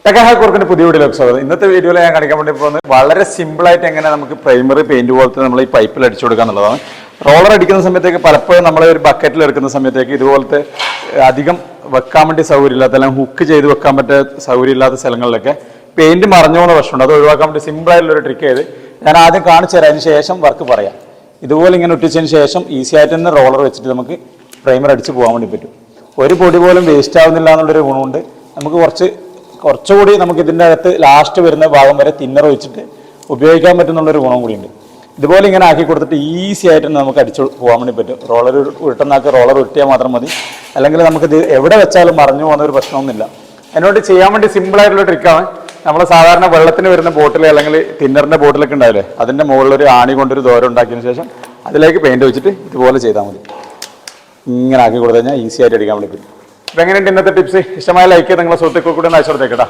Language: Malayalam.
ടെക്ഹാക്കൂർക്കിന്റെ പുതിയ വീഡിയോയിലേക്ക് സ്വാഗതം. ഇന്നത്തെ വീഡിയോയിൽ ഞാൻ കാണിക്കാൻ വേണ്ടി പോകുന്നത് വളരെ സിമ്പിളായിട്ട് എങ്ങനെ നമുക്ക് പ്രൈമറി പെയിന്റ് പോലത്തെ നമ്മൾ ഈ പൈപ്പിൽ അടിച്ചു കൊടുക്കുക എന്നുള്ളതാണ്. റോളർ അടിക്കുന്ന സമയത്തേക്ക് പലപ്പോഴും നമ്മൾ ഒരു ബക്കറ്റിൽ എടുക്കുന്ന സമയത്തേക്ക് ഇതുപോലത്തെ അധികം വെക്കാൻ വേണ്ടി സൗകര്യമില്ലാത്ത അല്ലെങ്കിൽ ഹുക്ക് ചെയ്ത് വെക്കാൻ പറ്റിയ സൗകര്യമില്ലാത്ത സ്ഥലങ്ങളിലൊക്കെ പെയിന്റ് മറഞ്ഞു പോകുന്ന പ്രശ്നമുണ്ട്. അത് ഒഴിവാക്കാൻ വേണ്ടി സിമ്പിളായിട്ടുള്ളൊരു ട്രിക്ക് ചെയ്ത് ഞാൻ ആദ്യം കാണിച്ചു തരാം, അതിന് ശേഷം വർക്ക് പറയാം. ഇതുപോലെ ഇങ്ങനെ ഒട്ടിച്ചതിന് ശേഷം ഈസി ആയിട്ട് തന്നെ റോളർ വെച്ചിട്ട് നമുക്ക് പ്രൈമർ അടിച്ച് പോകാൻ വേണ്ടി പറ്റും. ഒരു പൊടി പോലും വേസ്റ്റ് ആവുന്നില്ല എന്നുള്ളൊരു ഗുണമുണ്ട്. നമുക്ക് കുറച്ചുകൂടി നമുക്ക് ഇതിൻ്റെ അകത്ത് ലാസ്റ്റ് വരുന്ന ഭാഗം വരെ തിന്നർ വെച്ചിട്ട് ഉപയോഗിക്കാൻ പറ്റുന്നുള്ളൊരു ഗുണം കൂടിയുണ്ട്. ഇതുപോലെ ഇങ്ങനെ ആക്കി കൊടുത്തിട്ട് ഈസി ആയിട്ട് നമുക്ക് അടിച്ചു പോകാൻ വേണ്ടി പറ്റും. റോളർ ഉരുട്ടുന്നാക്ക് റോളർ ഉരുട്ടിയാൽ മാത്രം മതി, അല്ലെങ്കിൽ നമുക്കിത് എവിടെ വെച്ചാലും മറിഞ്ഞു പോകുന്ന ഒരു പ്രശ്നമൊന്നുമില്ല. അതിനോട് ചെയ്യാൻ വേണ്ടി സിമ്പിളായിട്ടുള്ള ട്രിക്കാണ്. നമ്മൾ സാധാരണ വെള്ളത്തിന് വരുന്ന ബോട്ടിൽ അല്ലെങ്കിൽ തിന്നറിൻ്റെ ബോട്ടിലൊക്കെ ഉണ്ടാവില്ലേ, അതിൻ്റെ മുകളിലൊരു ആണി കൊണ്ടൊരു ദോരം ഉണ്ടാക്കിയതിന് ശേഷം അതിലേക്ക് പെയിൻറ്റ് വെച്ചിട്ട് ഇതുപോലെ ചെയ്താൽ മതി. ഇങ്ങനെ ആക്കി കൊടുത്തു കഴിഞ്ഞാൽ ഈസി ആയിട്ട് അടിക്കാൻ വേണ്ടി പറ്റും. ഇപ്പം എങ്ങനെയുണ്ട് ഇന്നത്തെ ടിപ്സ്? ഇഷ്ടമായ ലൈക്ക് ചെയ്ത് നിങ്ങളെ സുഹൃത്തുക്കൾ കൂടി ഒന്ന് അയച്ചു കൊടുത്തേക്കട്ടോ.